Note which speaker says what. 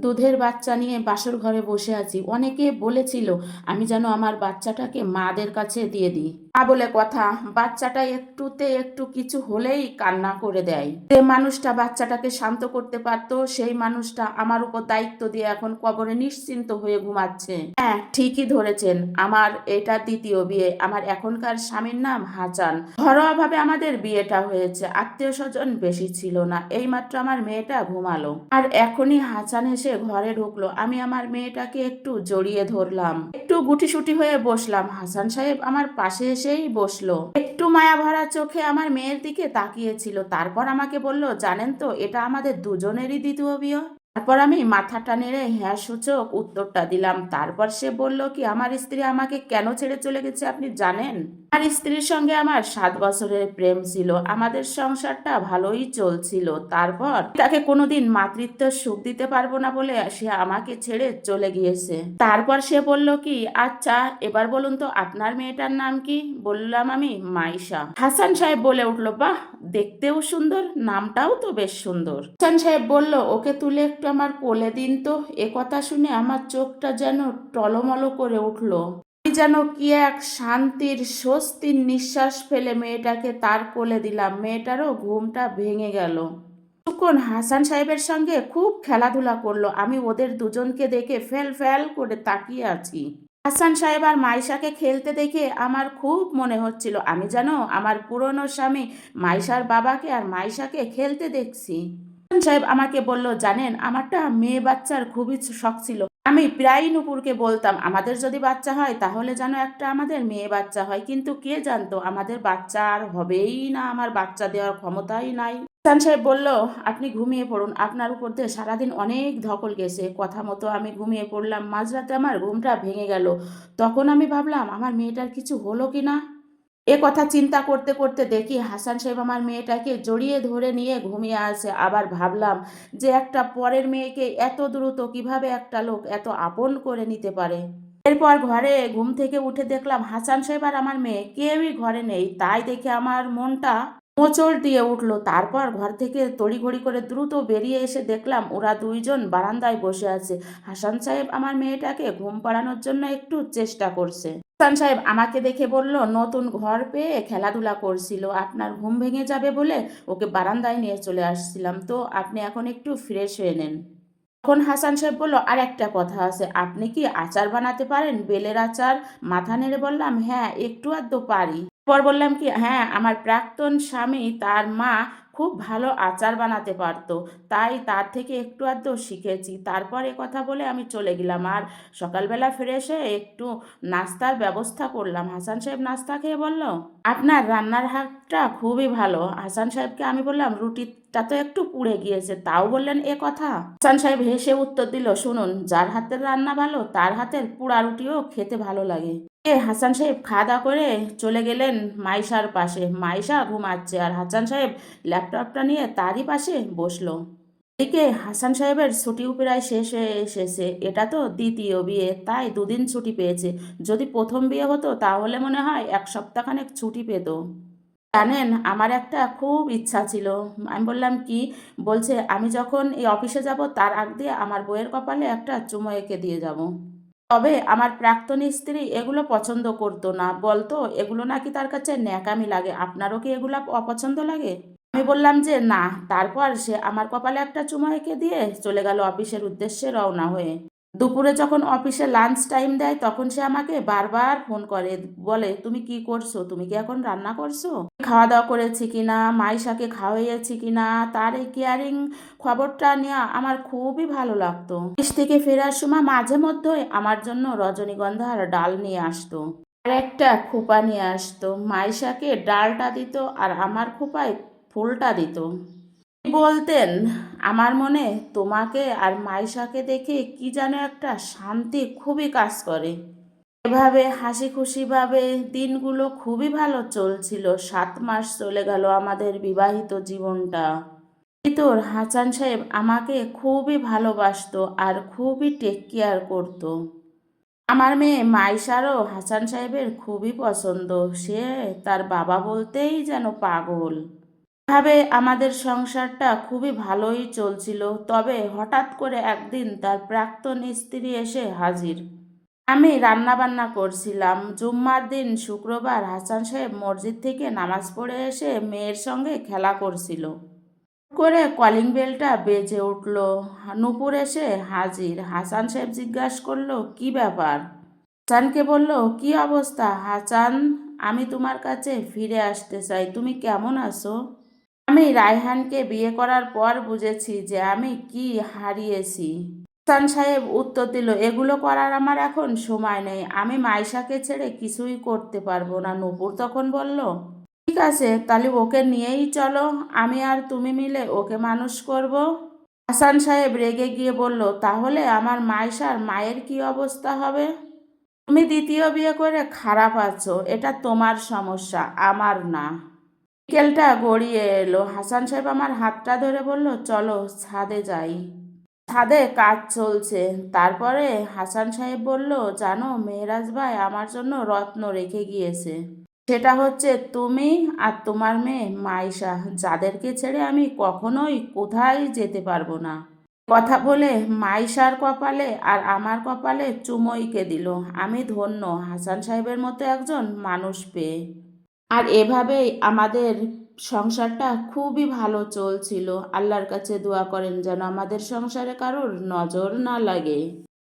Speaker 1: দুধের বাচ্চা নিয়ে বাসর ঘরে বসে আছি। অনেকে বলেছিল আমি যেন আমার বাচ্চাটাকে মাদের কাছে দিয়ে দিই। মা বলে কথা, বাচ্চাটা একটুতে একটু কিছু হলেই কান্না করে দেয়। যে মানুষটা বাচ্চাটাকে শান্ত করতে পারতো সেই মানুষটা আমার উপর দায়িত্ব দিয়ে এখন কবরে নিশ্চিন্ত হয়ে ঘুমাচ্ছে। হ্যাঁ, ঠিকই ধরেছেন, আমার এটা দ্বিতীয় বিয়ে। আমার এখনকার স্বামীর নাম হাসান। ঘরোয়াভাবে আমাদের বিয়েটা হয়েছে, আত্মীয় স্বজন বেশি ছিল না। এইমাত্র আমার মেয়েটা ঘুমালো আর এখনই হাসান এসে ঘরে ঢুকলো। আমি আমার মেয়েটাকে একটু জড়িয়ে ধরলাম, একটু গুটিসুটি হয়ে বসলাম। হাসান সাহেব আমার পাশে এসেই বসলো, একটু মায়া ভরা চোখে আমার মেয়ের দিকে তাকিয়েছিল। তারপর আমাকে বলল, জানেন তো এটা আমাদের দুজনেরই দ্বিতীয় বিয়ে। তারপর আমি মাথাটা নেড়ে হ্যাঁ সূচক উত্তরটা দিলাম। তারপর সে বলল কি, আমার স্ত্রী আমাকে কেন ছেড়ে চলে গেছে আপনি জানেন? আমার স্ত্রীর সঙ্গে আমার 7 বছরের প্রেম ছিল, আমাদের সংসারটা ভালোই চলছিল। তারপর তাকে কোনোদিন মাতৃত্বের সুখ দিতে পারবো না বলে সে আমাকে ছেড়ে চলে গিয়েছে। তারপর সে বলল কি, আচ্ছা এবার বলুন তো আপনার মেয়েটার নাম কি? বললাম আমি, মাইশা। হাসান সাহেব বলে উঠলো, বাহ, দেখতেও সুন্দর, নামটাও তো বেশ সুন্দর। হাসান সাহেব বলল, ওকে তুলে একটু আমার কোলে দিন তো। এ কথা শুনে আমার চোখটা যেন টলমলো করে উঠলো। আমি যেন কি এক শান্তির স্বস্তির নিঃশ্বাস ফেলে মেয়েটাকে তার কোলে দিলাম। মেয়েটারও ঘুমটা ভেঙে গেল। তখন হাসান সাহেবের সঙ্গে খুব খেলাধুলা করলো। আমি ওদের দুজনকে দেখে ফেল ফেল করে তাকিয়ে আছি। হাসান সাহেব আর মাইশাকে খেলতে দেখে আমার খুব মনে হচ্ছিল আমি যেন আমার পুরনো স্বামী মাইশার বাবাকে আর মাইশাকে খেলতে দেখছি। হাসান সাহেব আমাকে বলল, জানেন আমারটা মেয়ে বাচ্চার খুবই শখ ছিল। আমি প্রায়ই নূপুরকে বলতাম আমাদের যদি বাচ্চা হয় তাহলে যেন একটা আমাদের মেয়ে বাচ্চা হয়, কিন্তু কে জানতো আমাদের বাচ্চা আর হবেই না, আমার বাচ্চা দেওয়ার ক্ষমতাই নাই। হাসান সাহেব বলল, আপনি ঘুমিয়ে পড়ুন, আপনার উপর দিয়ে সারাদিন অনেক ধকল গেছে। কথা মতো আমি ঘুমিয়ে পড়লাম। মাঝরাতে আমার ঘুমটা ভেঙে গেল। তখন আমি ভাবলাম আমার মেয়েটার কিছু হলো কি না। এ কথা চিন্তা করতে করতে দেখি হাসান সাহেব আমার মেয়েটাকে জড়িয়ে ধরে নিয়ে ঘুমিয়ে আছে। আবার ভাবলাম যে একটা পরের মেয়েকে এত দ্রুত কিভাবে একটা লোক এত আপন করে নিতে পারে। এরপর ঘরে ঘুম থেকে উঠে দেখলাম হাসান সাহেব আর আমার মেয়ে কেউই ঘরে নেই। তাই দেখে আমার মনটা মোচড় দিয়ে উঠলো। তারপর ঘর থেকে তড়িঘড়ি করে দ্রুত বেরিয়ে এসে দেখলাম ওরা দুইজন বারান্দায় বসে আছে। হাসান সাহেব আমার মেয়েটাকে ঘুম পাড়ানোর জন্য একটু চেষ্টা করছে। হাসান সাহেব আমাকে দেখে বলল, নতুন ঘর পেয়ে খেলাধুলা করছিল, আপনার ঘুম ভেঙে যাবে বলে ওকে বারান্দায় নিয়ে চলে আসছিলাম, তো আপনি এখন একটু ফ্রেশ হয়ে নেন। তখন হাসান সাহেব বলল, আর একটা কথা আছে, আপনি কি আচার বানাতে পারেন? বেলের আচার। মাথা নেড়ে বললাম, হ্যাঁ একটু আধটু পারি। পর বললাম কি, হ্যাঁ আমার প্রাক্তন স্বামী তার মা খুব ভালো আচার বানাতে পারতো, তাই তার থেকে একটু আধটু শিখেছি। তারপর এ কথা বলে আমি চলে গেলাম আর সকালবেলা ফিরে এসে একটু নাস্তার ব্যবস্থা করলাম। হাসান সাহেব নাস্তা খেয়ে বলল, আপনার রান্নার হাতটা খুবই ভালো। হাসান সাহেবকে আমি বললাম, রুটিটা তো একটু পুড়ে গিয়েছে, তাও বললেন এ কথা? হাসান সাহেব হেসে উত্তর দিল, শুনুন, যার হাতের রান্না ভালো তার হাতের পোড়া রুটিও খেতে ভালো লাগে। হাসান সাহেব খাওয়া দাওয়া করে চলে গেলেন মাইশার পাশে। মাইশা ঘুমাচ্ছে আর হাসান সাহেব ল্যাপটপটা নিয়ে তারই পাশে বসলো। এদিকে হাসান সাহেবের ছুটি প্রায় শেষ হয়ে এসেছে। এটা তো দ্বিতীয় বিয়ে, তাই 2 দিন ছুটি পেয়েছে। যদি প্রথম বিয়ে হতো তাহলে মনে হয় 1 সপ্তাহখানেক ছুটি পেত। জানেন আমার একটা খুব ইচ্ছা ছিল। আমি বললাম কি? বলছে আমি যখন এই অফিসে যাব তার আগ দিয়ে আমার বইয়ের কপালে একটা চুমো এঁকে দিয়ে যাব। তবে আমার প্রাক্তন স্ত্রী এগুলো পছন্দ করতো না, বলতো এগুলো নাকি তার কাছে ন্যাকামি লাগে। আপনারও কি এগুলো অপছন্দ লাগে? আমি বললাম যে না। তারপর সে আমার কপালে একটা চুমো এঁকে দিয়ে চলে গেল অফিসের উদ্দেশ্যে রওনা হয়ে। দুপুরে যখন অফিসে লাঞ্চ টাইম দেয় তখন সে আমাকে বারবার ফোন করে, বলে তুমি কি করছো, তুমি কি এখন রান্না করছো, খাওয়া দাওয়া করেছি কিনা, মাইশাকে খাওয়াইয়েছি কিনা। তার এই কেয়ারিং খবরটা নেওয়া আমার খুবই ভালো লাগতো। অফিস থেকে ফেরার সময় মাঝে মধ্যে আমার জন্য রজনীগন্ধার ডাল নিয়ে আসতো আর একটা খোপা নিয়ে আসতো। মাইশাকে ডালটা দিত আর আমার খোপায় ফুলটা দিত। বলতেন, আমার মনে তোমাকে আর মাইশাকে দেখে কি যেন একটা শান্তি খুবই কাজ করে। এভাবে হাসি খুশিভাবে দিনগুলো খুবই ভালো চলছিল। 7 মাস চলে গেল আমাদের বিবাহিত জীবনটা। তোর হাসান সাহেব আমাকে খুবই ভালোবাসতো আর খুবই টেক কেয়ার করতো। আমার মেয়ে মাইশারও হাসান সাহেবের খুবই পছন্দ। সে তার বাবা বলতেই যেন পাগল। এভাবে আমাদের সংসারটা খুবই ভালোই চলছিল। তবে হঠাৎ করে একদিন তার প্রাক্তন স্ত্রী এসে হাজির। আমি রান্নাবান্না করছিলাম। জুম্মার দিন শুক্রবার হাসান সাহেব মসজিদ থেকে নামাজ পড়ে এসে মেয়ের সঙ্গে খেলা করছিল। করে কলিং বেলটা বেজে উঠল। নূপুর এসে হাজির। হাসান সাহেব জিজ্ঞাসা করলো, কি ব্যাপার? হাসানকে বলল, কি অবস্থা হাসান? আমি তোমার কাছে ফিরে আসতে চাই। তুমি কেমন আছো? আমি রায়হানকে বিয়ে করার পর বুঝেছি যে আমি কি হারিয়েছি। হাসান সাহেব উত্তর দিল, এগুলো করার আমার এখন সময় নেই। আমি মাইশাকে ছেড়ে কিছুই করতে পারবো না। নূপুর তখন বলল, ঠিক আছে, তাহলে ওকে নিয়েই চলো। আমি আর তুমি মিলে ওকে মানুষ করব। হাসান সাহেব রেগে গিয়ে বলল, তাহলে আমার মাইশার মায়ের কি অবস্থা হবে? তুমি দ্বিতীয় বিয়ে করে খারাপ আছো, এটা তোমার সমস্যা, আমার না। বিকেলটা গড়িয়ে এলো। হাসান সাহেব আমার হাতটা ধরে বলল, চলো ছাদে যাই। ছাদে কাজ চলছে। তারপরে হাসান সাহেব বলল, জানো মেহরাজ ভাই আমার জন্য রত্ন রেখে গিয়েছে। সেটা হচ্ছে তুমি আর তোমার মেয়ে মাইশা, যাদেরকে ছেড়ে আমি কখনোই কোথায় যেতে পারবো না। কথা বলে মাইশার কপালে আর আমার কপালে চুমইকে দিল। আমি ধন্য হাসান সাহেবের মতো একজন মানুষ পেয়ে। আর এভাবেই আমাদের সংসারটা খুবই ভালো চলছিল। আল্লাহর কাছে দোয়া করেন যেন আমাদের সংসারে কারোর নজর না লাগে।